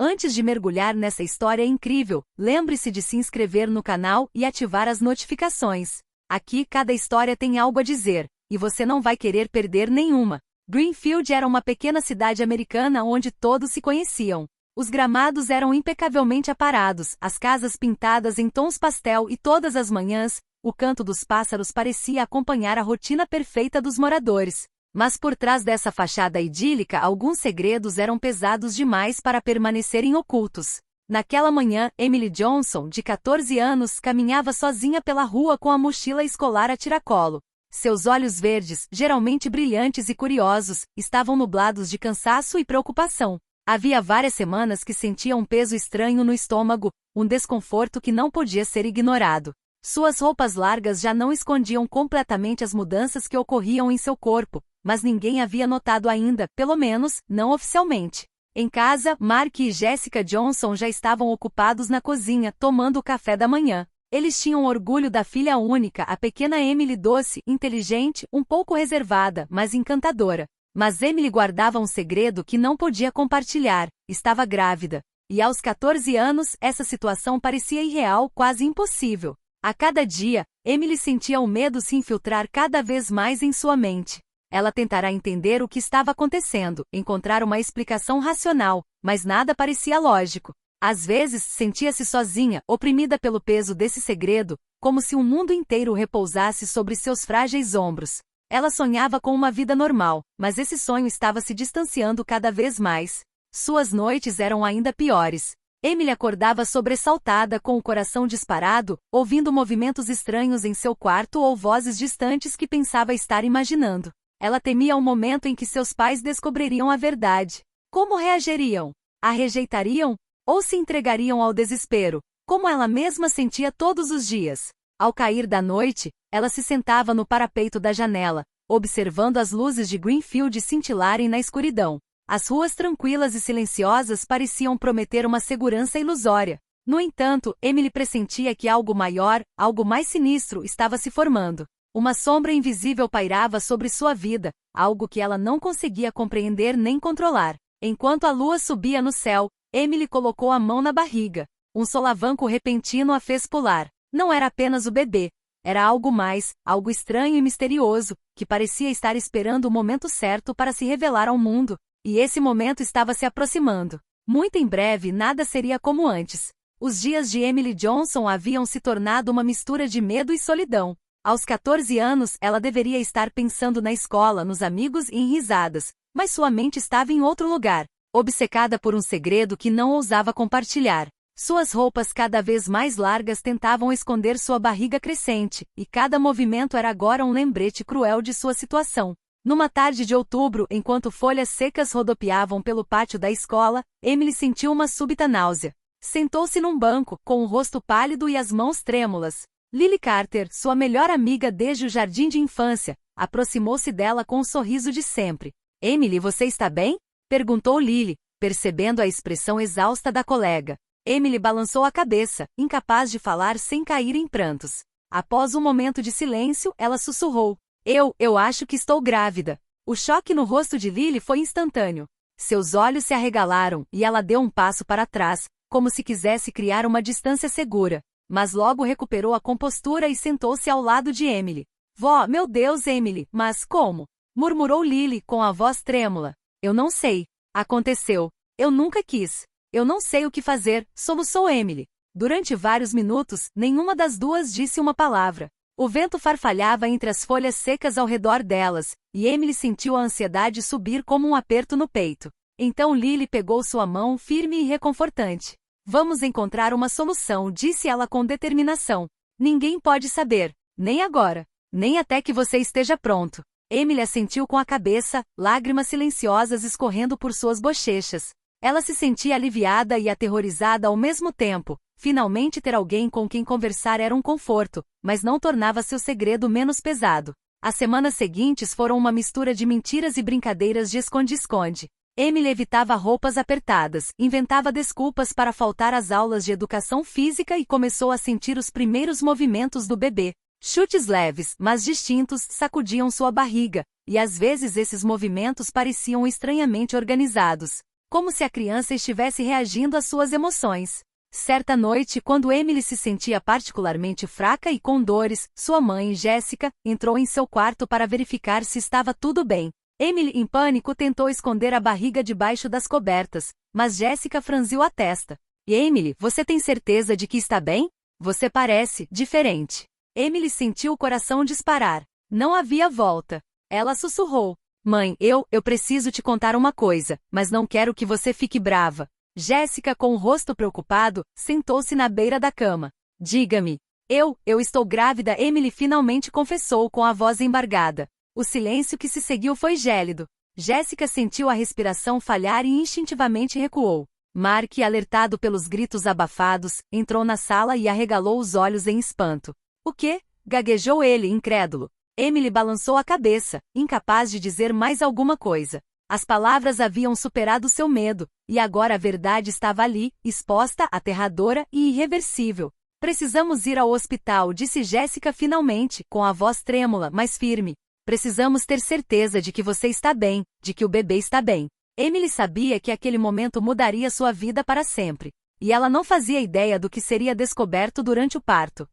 Antes de mergulhar nessa história incrível, lembre-se de se inscrever no canal e ativar as notificações. Aqui cada história tem algo a dizer, e você não vai querer perder nenhuma. Greenfield era uma pequena cidade americana onde todos se conheciam. Os gramados eram impecavelmente aparados, as casas pintadas em tons pastel e todas as manhãs, o canto dos pássaros parecia acompanhar a rotina perfeita dos moradores. Mas por trás dessa fachada idílica alguns segredos eram pesados demais para permanecerem ocultos. Naquela manhã, Emily Johnson, de 14 anos, caminhava sozinha pela rua com a mochila escolar a tiracolo. Seus olhos verdes, geralmente brilhantes e curiosos, estavam nublados de cansaço e preocupação. Havia várias semanas que sentia um peso estranho no estômago, um desconforto que não podia ser ignorado. Suas roupas largas já não escondiam completamente as mudanças que ocorriam em seu corpo, mas ninguém havia notado ainda, pelo menos, não oficialmente. Em casa, Mark e Jessica Johnson já estavam ocupados na cozinha, tomando o café da manhã. Eles tinham orgulho da filha única, a pequena Emily, doce, inteligente, um pouco reservada, mas encantadora. Mas Emily guardava um segredo que não podia compartilhar: estava grávida. E aos 14 anos, essa situação parecia irreal, quase impossível. A cada dia, Emily sentia o medo se infiltrar cada vez mais em sua mente. Ela tentará entender o que estava acontecendo, encontrar uma explicação racional, mas nada parecia lógico. Às vezes, sentia-se sozinha, oprimida pelo peso desse segredo, como se o mundo inteiro repousasse sobre seus frágeis ombros. Ela sonhava com uma vida normal, mas esse sonho estava se distanciando cada vez mais. Suas noites eram ainda piores. Emily acordava sobressaltada com o coração disparado, ouvindo movimentos estranhos em seu quarto ou vozes distantes que pensava estar imaginando. Ela temia o momento em que seus pais descobririam a verdade. Como reagiriam? A rejeitariam? Ou se entregariam ao desespero, como ela mesma sentia todos os dias? Ao cair da noite, ela se sentava no parapeito da janela, observando as luzes de Greenfield cintilarem na escuridão. As ruas tranquilas e silenciosas pareciam prometer uma segurança ilusória. No entanto, Emily pressentia que algo maior, algo mais sinistro, estava se formando. Uma sombra invisível pairava sobre sua vida, algo que ela não conseguia compreender nem controlar. Enquanto a lua subia no céu, Emily colocou a mão na barriga. Um solavanco repentino a fez pular. Não era apenas o bebê. Era algo mais, algo estranho e misterioso, que parecia estar esperando o momento certo para se revelar ao mundo. E esse momento estava se aproximando. Muito em breve nada seria como antes. Os dias de Emily Johnson haviam se tornado uma mistura de medo e solidão. Aos 14 anos, ela deveria estar pensando na escola, nos amigos e em risadas, mas sua mente estava em outro lugar, obcecada por um segredo que não ousava compartilhar. Suas roupas cada vez mais largas tentavam esconder sua barriga crescente, e cada movimento era agora um lembrete cruel de sua situação. Numa tarde de outubro, enquanto folhas secas rodopiavam pelo pátio da escola, Emily sentiu uma súbita náusea. Sentou-se num banco, com o rosto pálido e as mãos trêmulas. Lily Carter, sua melhor amiga desde o jardim de infância, aproximou-se dela com o sorriso de sempre. "Emily, você está bem?" perguntou Lily, percebendo a expressão exausta da colega. Emily balançou a cabeça, incapaz de falar sem cair em prantos. Após um momento de silêncio, ela sussurrou: Eu acho que estou grávida." O choque no rosto de Lily foi instantâneo. Seus olhos se arregalaram, e ela deu um passo para trás, como se quisesse criar uma distância segura. Mas logo recuperou a compostura e sentou-se ao lado de Emily. "Vó, meu Deus, Emily, mas como?" murmurou Lily com a voz trêmula. "Eu não sei. Aconteceu. Eu nunca quis. Eu não sei o que fazer", soluçou Emily. Durante vários minutos, nenhuma das duas disse uma palavra. O vento farfalhava entre as folhas secas ao redor delas, e Emily sentiu a ansiedade subir como um aperto no peito. Então Lily pegou sua mão firme e reconfortante. "Vamos encontrar uma solução", disse ela com determinação. "Ninguém pode saber, nem agora, nem até que você esteja pronto." Emily assentiu com a cabeça, lágrimas silenciosas escorrendo por suas bochechas. Ela se sentia aliviada e aterrorizada ao mesmo tempo. Finalmente ter alguém com quem conversar era um conforto, mas não tornava seu segredo menos pesado. As semanas seguintes foram uma mistura de mentiras e brincadeiras de esconde-esconde. Emily evitava roupas apertadas, inventava desculpas para faltar às aulas de educação física e começou a sentir os primeiros movimentos do bebê. Chutes leves, mas distintos, sacudiam sua barriga, e às vezes esses movimentos pareciam estranhamente organizados. como se a criança estivesse reagindo às suas emoções. Certa noite, quando Emily se sentia particularmente fraca e com dores, sua mãe, Jessica, entrou em seu quarto para verificar se estava tudo bem. Emily, em pânico, tentou esconder a barriga debaixo das cobertas, mas Jessica franziu a testa. Emily, você tem certeza de que está bem? Você parece diferente. Emily sentiu o coração disparar. Não havia volta. Ela sussurrou. Mãe, eu preciso te contar uma coisa, mas não quero que você fique brava. Jessica, com o rosto preocupado, sentou-se na beira da cama. Diga-me. Eu estou grávida, Emily finalmente confessou com a voz embargada. O silêncio que se seguiu foi gélido. Jessica sentiu a respiração falhar e instintivamente recuou. Mark, alertado pelos gritos abafados, entrou na sala e arregalou os olhos em espanto. O quê? Gaguejou ele, incrédulo. Emily balançou a cabeça, incapaz de dizer mais alguma coisa. As palavras haviam superado seu medo, e agora a verdade estava ali, exposta, aterradora e irreversível. Precisamos ir ao hospital, disse Jessica finalmente, com a voz trêmula, mas firme. Precisamos ter certeza de que você está bem, de que o bebê está bem. Emily sabia que aquele momento mudaria sua vida para sempre. E ela não fazia ideia do que seria descoberto durante o parto.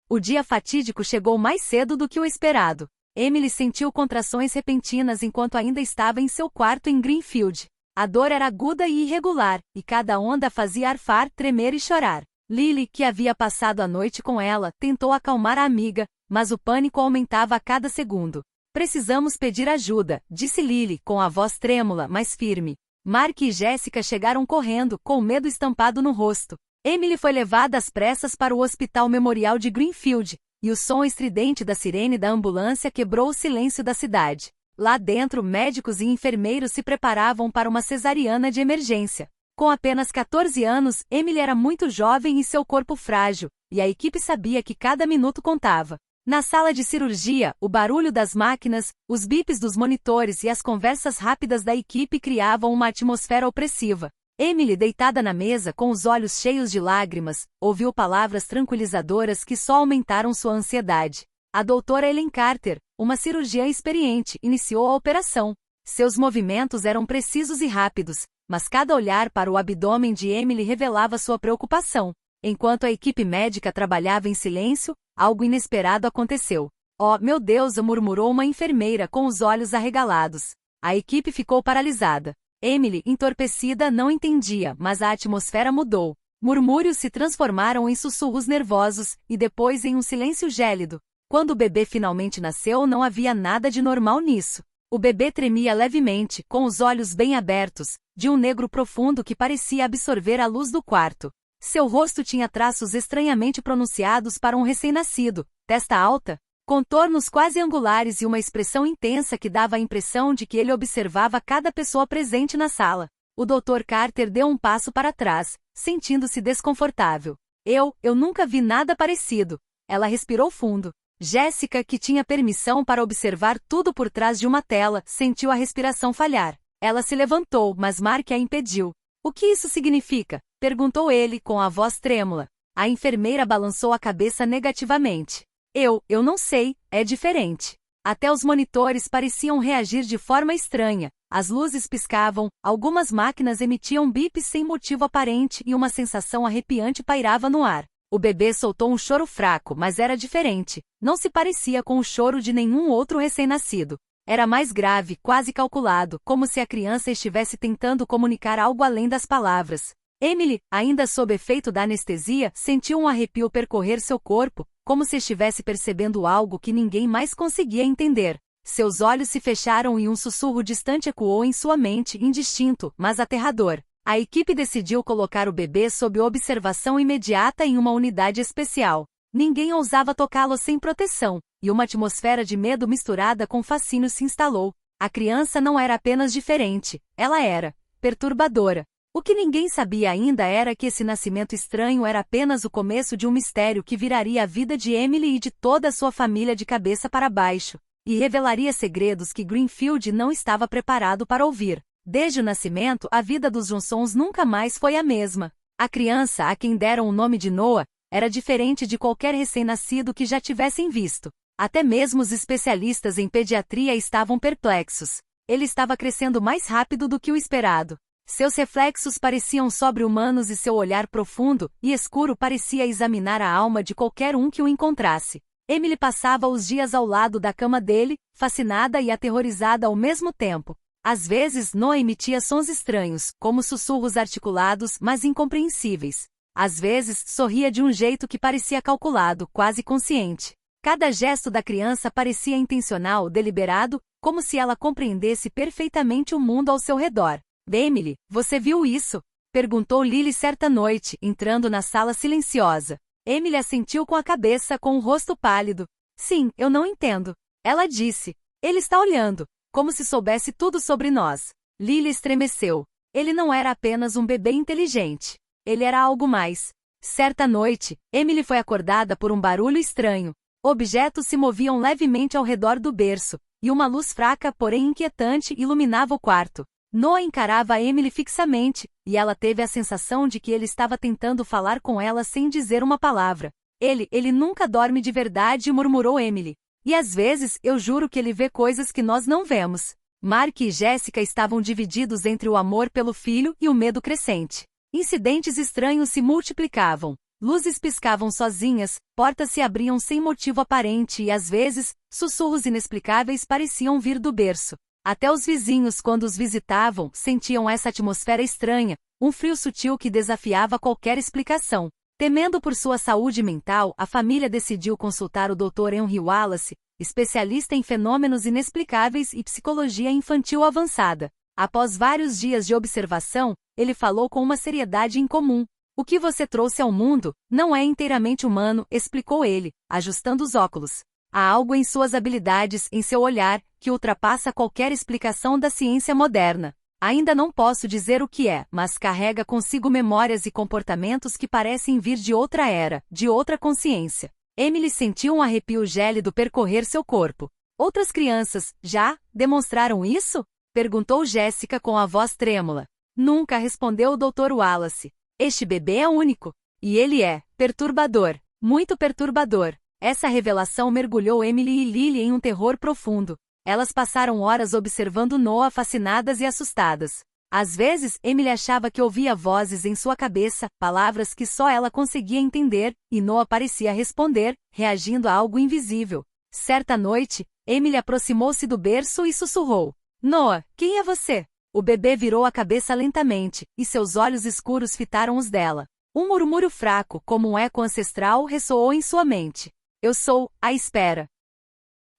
O dia fatídico chegou mais cedo do que o esperado. Emily sentiu contrações repentinas enquanto ainda estava em seu quarto em Greenfield. A dor era aguda e irregular, e cada onda fazia arfar, tremer e chorar. Lily, que havia passado a noite com ela, tentou acalmar a amiga, mas o pânico aumentava a cada segundo. Precisamos pedir ajuda, disse Lily, com a voz trêmula, mas firme. Mark e Jessica chegaram correndo, com medo estampado no rosto. Emily foi levada às pressas para o Hospital Memorial de Greenfield, e o som estridente da sirene da ambulância quebrou o silêncio da cidade. Lá dentro, médicos e enfermeiros se preparavam para uma cesariana de emergência. Com apenas 14 anos, Emily era muito jovem e seu corpo frágil, e a equipe sabia que cada minuto contava. Na sala de cirurgia, o barulho das máquinas, os bips dos monitores e as conversas rápidas da equipe criavam uma atmosfera opressiva. Emily, deitada na mesa com os olhos cheios de lágrimas, ouviu palavras tranquilizadoras que só aumentaram sua ansiedade. A doutora Ellen Carter, uma cirurgiã experiente, iniciou a operação. Seus movimentos eram precisos e rápidos, mas cada olhar para o abdômen de Emily revelava sua preocupação. Enquanto a equipe médica trabalhava em silêncio, algo inesperado aconteceu. Oh, meu Deus, murmurou uma enfermeira com os olhos arregalados. A equipe ficou paralisada. Emily, entorpecida, não entendia, mas a atmosfera mudou. Murmúrios se transformaram em sussurros nervosos, e depois em um silêncio gélido. Quando o bebê finalmente nasceu, não havia nada de normal nisso. O bebê tremia levemente, com os olhos bem abertos, de um negro profundo que parecia absorver a luz do quarto. Seu rosto tinha traços estranhamente pronunciados para um recém-nascido, testa alta, contornos quase angulares e uma expressão intensa que dava a impressão de que ele observava cada pessoa presente na sala. O Dr. Carter deu um passo para trás, sentindo-se desconfortável. Eu nunca vi nada parecido. Ela respirou fundo. Jessica, que tinha permissão para observar tudo por trás de uma tela, sentiu a respiração falhar. Ela se levantou, mas Mark a impediu. O que isso significa? Perguntou ele, com a voz trêmula. A enfermeira balançou a cabeça negativamente. Eu não sei, é diferente. Até os monitores pareciam reagir de forma estranha. As luzes piscavam, algumas máquinas emitiam bips sem motivo aparente e uma sensação arrepiante pairava no ar. O bebê soltou um choro fraco, mas era diferente. Não se parecia com o choro de nenhum outro recém-nascido. Era mais grave, quase calculado, como se a criança estivesse tentando comunicar algo além das palavras. Emily, ainda sob efeito da anestesia, sentiu um arrepio percorrer seu corpo, como se estivesse percebendo algo que ninguém mais conseguia entender. Seus olhos se fecharam e um sussurro distante ecoou em sua mente, indistinto, mas aterrador. A equipe decidiu colocar o bebê sob observação imediata em uma unidade especial. Ninguém ousava tocá-lo sem proteção, e uma atmosfera de medo misturada com fascínio se instalou. A criança não era apenas diferente, ela era perturbadora. O que ninguém sabia ainda era que esse nascimento estranho era apenas o começo de um mistério que viraria a vida de Emily e de toda a sua família de cabeça para baixo, e revelaria segredos que Greenfield não estava preparado para ouvir. Desde o nascimento, a vida dos Johnsons nunca mais foi a mesma. A criança, a quem deram o nome de Noah, era diferente de qualquer recém-nascido que já tivessem visto. Até mesmo os especialistas em pediatria estavam perplexos. Ele estava crescendo mais rápido do que o esperado. Seus reflexos pareciam sobre-humanos e seu olhar profundo e escuro parecia examinar a alma de qualquer um que o encontrasse. Emily passava os dias ao lado da cama dele, fascinada e aterrorizada ao mesmo tempo. Às vezes Noah emitia sons estranhos, como sussurros articulados, mas incompreensíveis. Às vezes sorria de um jeito que parecia calculado, quase consciente. Cada gesto da criança parecia intencional, deliberado, como se ela compreendesse perfeitamente o mundo ao seu redor. Emily, você viu isso? Perguntou Lily certa noite, entrando na sala silenciosa. Emily assentiu com a cabeça, com o rosto pálido. Sim, eu não entendo. Ela disse. Ele está olhando, como se soubesse tudo sobre nós. Lily estremeceu. Ele não era apenas um bebê inteligente. Ele era algo mais. Certa noite, Emily foi acordada por um barulho estranho. Objetos se moviam levemente ao redor do berço, e uma luz fraca, porém inquietante, iluminava o quarto. Noah encarava Emily fixamente, e ela teve a sensação de que ele estava tentando falar com ela sem dizer uma palavra. Ele nunca dorme de verdade, murmurou Emily. E às vezes, eu juro que ele vê coisas que nós não vemos. Mark e Jessica estavam divididos entre o amor pelo filho e o medo crescente. Incidentes estranhos se multiplicavam. Luzes piscavam sozinhas, portas se abriam sem motivo aparente e às vezes, sussurros inexplicáveis pareciam vir do berço. Até os vizinhos, quando os visitavam, sentiam essa atmosfera estranha, um frio sutil que desafiava qualquer explicação. Temendo por sua saúde mental, a família decidiu consultar o Dr. Henry Wallace, especialista em fenômenos inexplicáveis e psicologia infantil avançada. Após vários dias de observação, ele falou com uma seriedade incomum. O que você trouxe ao mundo não é inteiramente humano, explicou ele, ajustando os óculos. Há algo em suas habilidades, em seu olhar, que ultrapassa qualquer explicação da ciência moderna. Ainda não posso dizer o que é, mas carrega consigo memórias e comportamentos que parecem vir de outra era, de outra consciência. Emily sentiu um arrepio gélido percorrer seu corpo. Outras crianças, já, demonstraram isso? Perguntou Jessica com a voz trêmula. Nunca, respondeu o Dr. Wallace. Este bebê é único. E ele é perturbador. Muito perturbador. Essa revelação mergulhou Emily e Lily em um terror profundo. Elas passaram horas observando Noah fascinadas e assustadas. Às vezes, Emily achava que ouvia vozes em sua cabeça, palavras que só ela conseguia entender, e Noah parecia responder, reagindo a algo invisível. Certa noite, Emily aproximou-se do berço e sussurrou. Noah, quem é você? O bebê virou a cabeça lentamente, e seus olhos escuros fitaram os dela. Um murmúrio fraco, como um eco ancestral, ressoou em sua mente. Eu sou, à espera.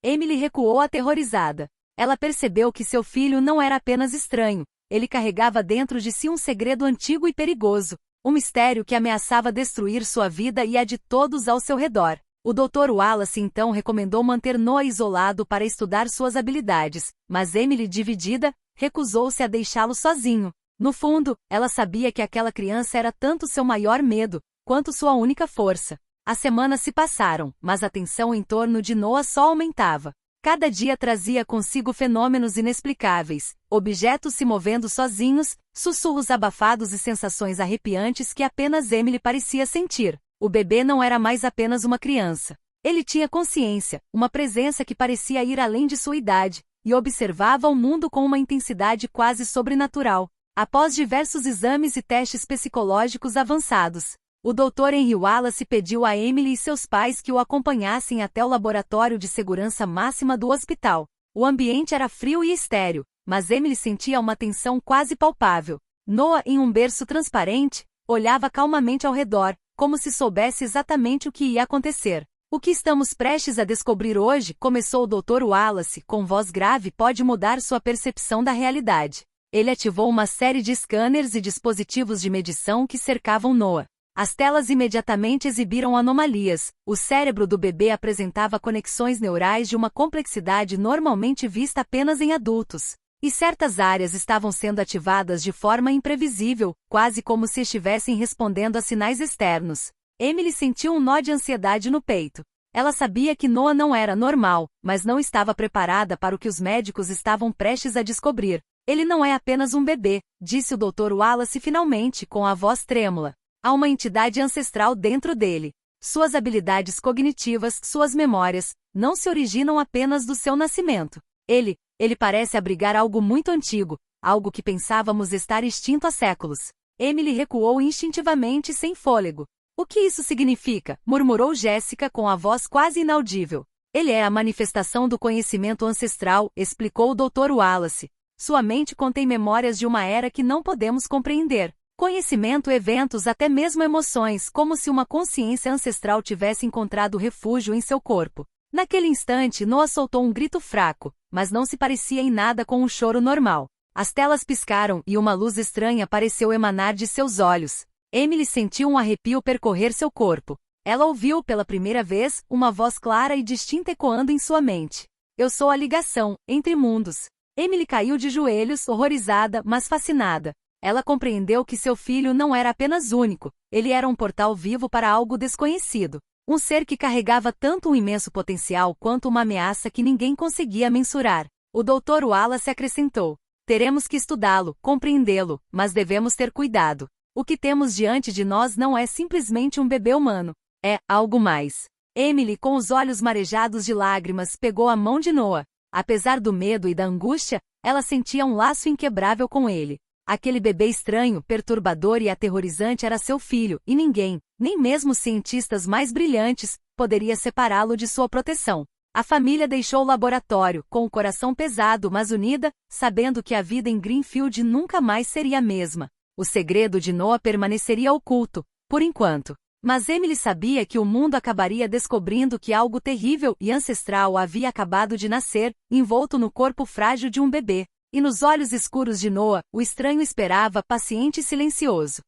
Emily recuou aterrorizada. Ela percebeu que seu filho não era apenas estranho. Ele carregava dentro de si um segredo antigo e perigoso. Um mistério que ameaçava destruir sua vida e a de todos ao seu redor. O Dr. Wallace então recomendou manter Noah isolado para estudar suas habilidades, mas Emily, dividida, recusou-se a deixá-lo sozinho. No fundo, ela sabia que aquela criança era tanto seu maior medo, quanto sua única força. As semanas se passaram, mas a tensão em torno de Noah só aumentava. Cada dia trazia consigo fenômenos inexplicáveis, objetos se movendo sozinhos, sussurros abafados e sensações arrepiantes que apenas Emily parecia sentir. O bebê não era mais apenas uma criança. Ele tinha consciência, uma presença que parecia ir além de sua idade, e observava o mundo com uma intensidade quase sobrenatural. Após diversos exames e testes psicológicos avançados, o Dr. Henry Wallace pediu a Emily e seus pais que o acompanhassem até o laboratório de segurança máxima do hospital. O ambiente era frio e estéril, mas Emily sentia uma tensão quase palpável. Noah, em um berço transparente, olhava calmamente ao redor, como se soubesse exatamente o que ia acontecer. O que estamos prestes a descobrir hoje, começou o Dr. Wallace, com voz grave, pode mudar sua percepção da realidade. Ele ativou uma série de scanners e dispositivos de medição que cercavam Noah. As telas imediatamente exibiram anomalias. O cérebro do bebê apresentava conexões neurais de uma complexidade normalmente vista apenas em adultos. E certas áreas estavam sendo ativadas de forma imprevisível, quase como se estivessem respondendo a sinais externos. Emily sentiu um nó de ansiedade no peito. Ela sabia que Noah não era normal, mas não estava preparada para o que os médicos estavam prestes a descobrir. Ele não é apenas um bebê, disse o Dr. Wallace finalmente, com a voz trêmula. Há uma entidade ancestral dentro dele. Suas habilidades cognitivas, suas memórias, não se originam apenas do seu nascimento. Ele parece abrigar algo muito antigo, algo que pensávamos estar extinto há séculos. Emily recuou instintivamente sem fôlego. O que isso significa? Murmurou Jéssica com a voz quase inaudível. Ele é a manifestação do conhecimento ancestral, explicou o Dr. Wallace. Sua mente contém memórias de uma era que não podemos compreender. Conhecimento, eventos, até mesmo emoções, como se uma consciência ancestral tivesse encontrado refúgio em seu corpo. Naquele instante, Noah soltou um grito fraco, mas não se parecia em nada com um choro normal. As telas piscaram e uma luz estranha pareceu emanar de seus olhos. Emily sentiu um arrepio percorrer seu corpo. Ela ouviu pela primeira vez uma voz clara e distinta ecoando em sua mente. Eu sou a ligação entre mundos. Emily caiu de joelhos, horrorizada, mas fascinada. Ela compreendeu que seu filho não era apenas único, ele era um portal vivo para algo desconhecido. Um ser que carregava tanto um imenso potencial quanto uma ameaça que ninguém conseguia mensurar. O Dr. Wallace acrescentou. Teremos que estudá-lo, compreendê-lo, mas devemos ter cuidado. O que temos diante de nós não é simplesmente um bebê humano. É algo mais. Emily, com os olhos marejados de lágrimas, pegou a mão de Noah. Apesar do medo e da angústia, ela sentia um laço inquebrável com ele. Aquele bebê estranho, perturbador e aterrorizante era seu filho, e ninguém, nem mesmo os cientistas mais brilhantes, poderia separá-lo de sua proteção. A família deixou o laboratório, com o coração pesado mas unida, sabendo que a vida em Greenfield nunca mais seria a mesma. O segredo de Noah permaneceria oculto, por enquanto. Mas Emily sabia que o mundo acabaria descobrindo que algo terrível e ancestral havia acabado de nascer, envolto no corpo frágil de um bebê. E nos olhos escuros de Noah, o estranho esperava, paciente e silencioso.